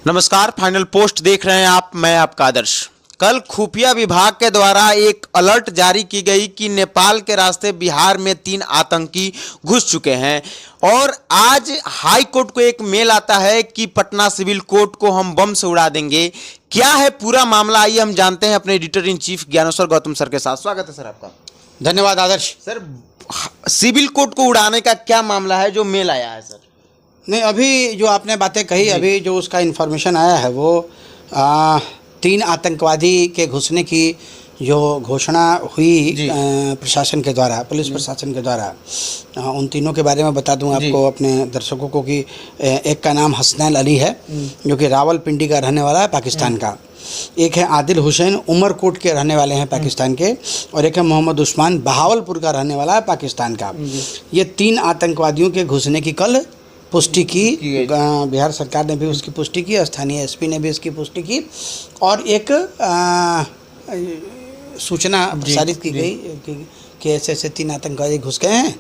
नमस्कार, final post देख रहे हैं आप। मैं आपका आदर्श। कल खुफिया विभाग के द्वारा एक अलर्ट जारी की गई कि नेपाल के रास्ते बिहार में 3 आतंकी घुस चुके हैं और आज हाई कोर्ट को एक मेल आता है कि पटना सिविल कोर्ट को हम बम से उड़ा देंगे। क्या है पूरा मामला, आइए हम जानते हैं अपने editor in chief Dnyaneshwar Gautam sir के साथ। स्वागत है सर आपका। धन्यवाद आदर्श। सर, सिविल कोर्ट को उड़ाने का क्या मामला है जो मेल आया है सर? नहीं, अभी जो आपने बातें कही, अभी जो उसका इन्फॉर्मेशन आया है वो 3 आतंकवादी के घुसने की जो घोषणा हुई प्रशासन के द्वारा, पुलिस प्रशासन के द्वारा, उन तीनों के बारे में बता दूं आपको, अपने दर्शकों को, कि एक का नाम हसनैन अली है जो कि रावलपिंडी का रहने वाला है, पाकिस्तान का। एक है आदिल हुसैन, उमरकोट के रहने वाले हैं, पाकिस्तान के। और एक है मोहम्मद उस्मान, बहावलपुर का रहने वाला है, पाकिस्तान का। ये 3 आतंकवादियों के घुसने की कल पुष्टि की बिहार सरकार ने भी उसकी पुष्टि की, स्थानीय एसपी ने भी इसकी पुष्टि की और एक सूचना प्रसारित की गई कि ऐसे 3 आतंकवादी घुस गए हैं।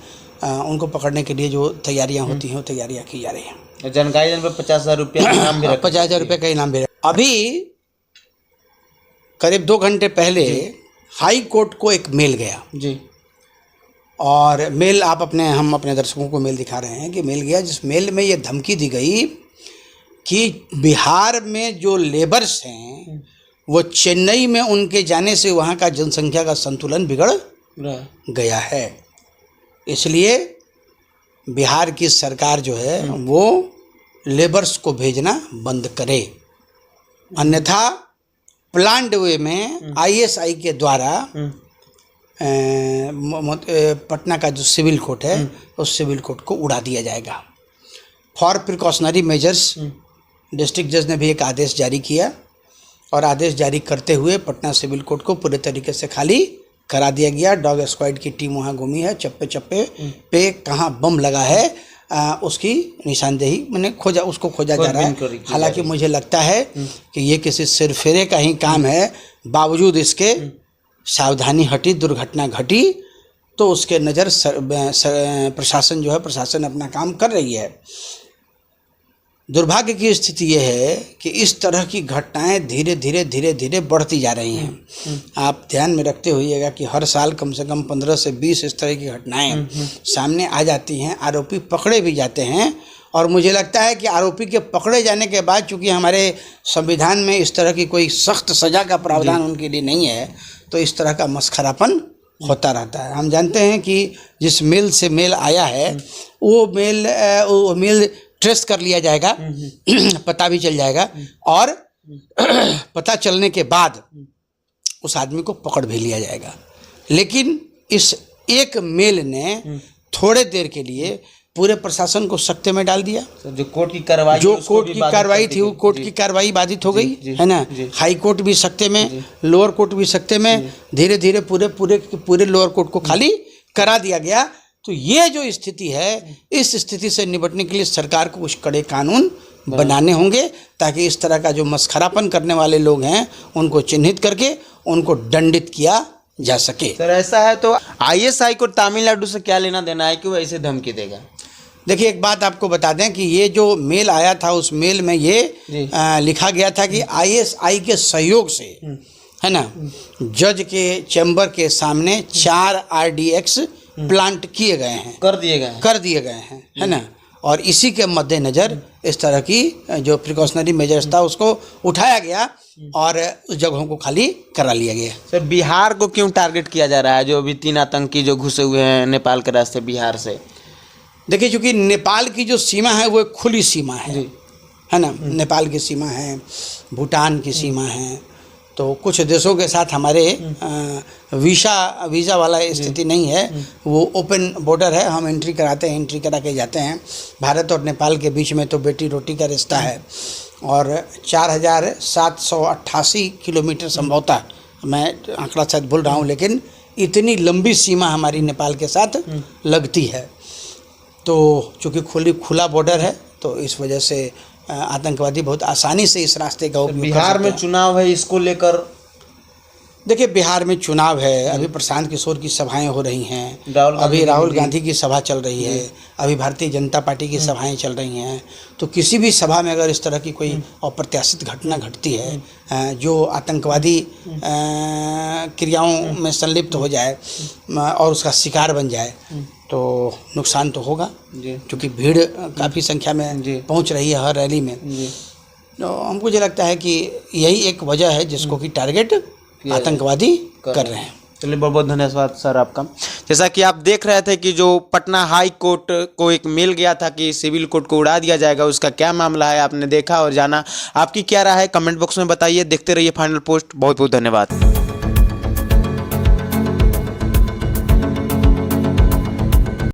उनको पकड़ने के लिए जो तैयारियां होती हैं वो तैयारियां की जा रही हैं। जानकारी देने पर 50,000 रुपया इनाम भी रखा। 50,000 रुपये का इनाम भी रखा। अभी करीब 2 घंटे पहले हाई कोर्ट को एक मेल गया जी, और मेल हम अपने दर्शकों को मेल दिखा रहे हैं कि मेल गया, जिस मेल में ये धमकी दी गई कि बिहार में जो लेबर्स हैं वो चेन्नई में उनके जाने से वहाँ का जनसंख्या का संतुलन बिगड़ गया है। इसलिए बिहार की सरकार जो है वो लेबर्स को भेजना बंद करे, अन्यथा प्लान्ड वे में आईएसआई के द्वारा पटना का जो सिविल कोर्ट है उस सिविल कोर्ट को उड़ा दिया जाएगा। फॉर प्रिकॉशनरी मेजर्स डिस्ट्रिक्ट जज ने भी एक आदेश जारी किया और आदेश जारी करते हुए पटना सिविल कोर्ट को पूरे तरीके से खाली करा दिया गया। डॉग स्क्वाड की टीम वहाँ घूमी है, चप्पे चप्पे पे कहाँ बम लगा है उसकी निशानदेही उसको खोजा जा रहा है। हालांकि मुझे लगता है कि ये किसी सिरफिरे का ही काम है। बावजूद इसके सावधानी हटी, दुर्घटना घटी, तो उसके नज़र प्रशासन अपना काम कर रही है। दुर्भाग्य की स्थिति यह है कि इस तरह की घटनाएं धीरे धीरे बढ़ती जा रही हैं। आप ध्यान में रखते होइएगा कि हर साल कम से कम 15 से 20 इस तरह की घटनाएं सामने आ जाती हैं। आरोपी पकड़े भी जाते हैं और मुझे लगता है कि आरोपी के पकड़े जाने के बाद, चूँकि हमारे संविधान में इस तरह की कोई सख्त सज़ा का प्रावधान उनके लिए नहीं है, तो इस तरह का मस्खरापन होता रहता है। हम जानते हैं कि जिस मेल से मेल आया है वो मेल ट्रेस कर लिया जाएगा, पता भी चल जाएगा और पता चलने के बाद उस आदमी को पकड़ भी लिया जाएगा। लेकिन इस एक मेल ने थोड़े देर के लिए पूरे प्रशासन को सकते में डाल दिया। जो कोर्ट की कार्रवाई थी वो कोर्ट की कार्रवाई बाधित हो गई, है ना। हाई कोर्ट भी सकते में, लोअर कोर्ट भी सकते में, धीरे धीरे पूरे लोअर कोर्ट को खाली करा दिया गया। तो ये जो स्थिति है, इस स्थिति से निपटने के लिए सरकार को कुछ कड़े कानून बनाने होंगे ताकि इस तरह का जो मस्खरापन करने वाले लोग हैं उनको चिन्हित करके उनको दंडित किया जा सके। सर, ऐसा है तो आईएसआई को तमिलनाडु से क्या लेना देना है कि वो ऐसे धमकी देगा? देखिए, एक बात आपको बता दें कि ये जो मेल आया था उस मेल में ये लिखा गया था कि आईएसआई के सहयोग से, है ना, जज के चैम्बर के सामने 4 RDX प्लांट किए गए हैं, कर दिए गए हैं, है ना। और इसी के मद्देनज़र इस तरह की जो प्रिकॉशनरी मेजर्स था उसको उठाया गया और उस जगहों को खाली करा लिया गया। सर, बिहार को क्यों टारगेट किया जा रहा है, जो अभी 3 आतंकी जो घुसे हुए हैं नेपाल के रास्ते बिहार से? देखिए, चूँकि नेपाल की जो सीमा है वो एक खुली सीमा है ना। नेपाल की सीमा है, भूटान की सीमा है, तो कुछ देशों के साथ हमारे वीज़ा वाला स्थिति नहीं है। वो ओपन बॉर्डर है, हम एंट्री कराते हैं, एंट्री करा के जाते हैं। भारत और नेपाल के बीच में तो बेटी रोटी का रिश्ता है और 4,788 किलोमीटर संभवतः, मैं आंकड़ा शायद भूल रहा हूँ, लेकिन इतनी लंबी सीमा हमारी नेपाल के साथ लगती है। तो चूँकि खुला बॉर्डर है तो इस वजह से आतंकवादी बहुत आसानी से इस रास्ते का उपयोग कर सकते हैं। बिहार में चुनाव है, इसको लेकर देखिए, बिहार में चुनाव है, अभी प्रशांत किशोर की सभाएं हो रही हैं, अभी राहुल गांधी की सभा चल रही है, अभी भारतीय जनता पार्टी की सभाएं चल रही हैं। तो किसी भी सभा में अगर इस तरह की कोई अप्रत्याशित घटना घटती है जो आतंकवादी क्रियाओं में संलिप्त हो जाए और उसका शिकार बन जाए तो नुकसान तो होगा, क्योंकि भीड़ काफ़ी संख्या में पहुंच रही है हर रैली में। तो हमको मुझे लगता है कि यही एक वजह है जिसको कि टारगेट आतंकवादी कर रहे हैं। चलिए, बहुत बहुत धन्यवाद सर आपका। जैसा कि आप देख रहे थे कि जो पटना हाई कोर्ट को एक मेल गया था कि सिविल कोर्ट को उड़ा दिया जाएगा, उसका क्या मामला है आपने देखा और जाना। आपकी क्या राय है कमेंट बॉक्स में बताइए। देखते रहिए फाइनल पोस्ट। बहुत बहुत धन्यवाद।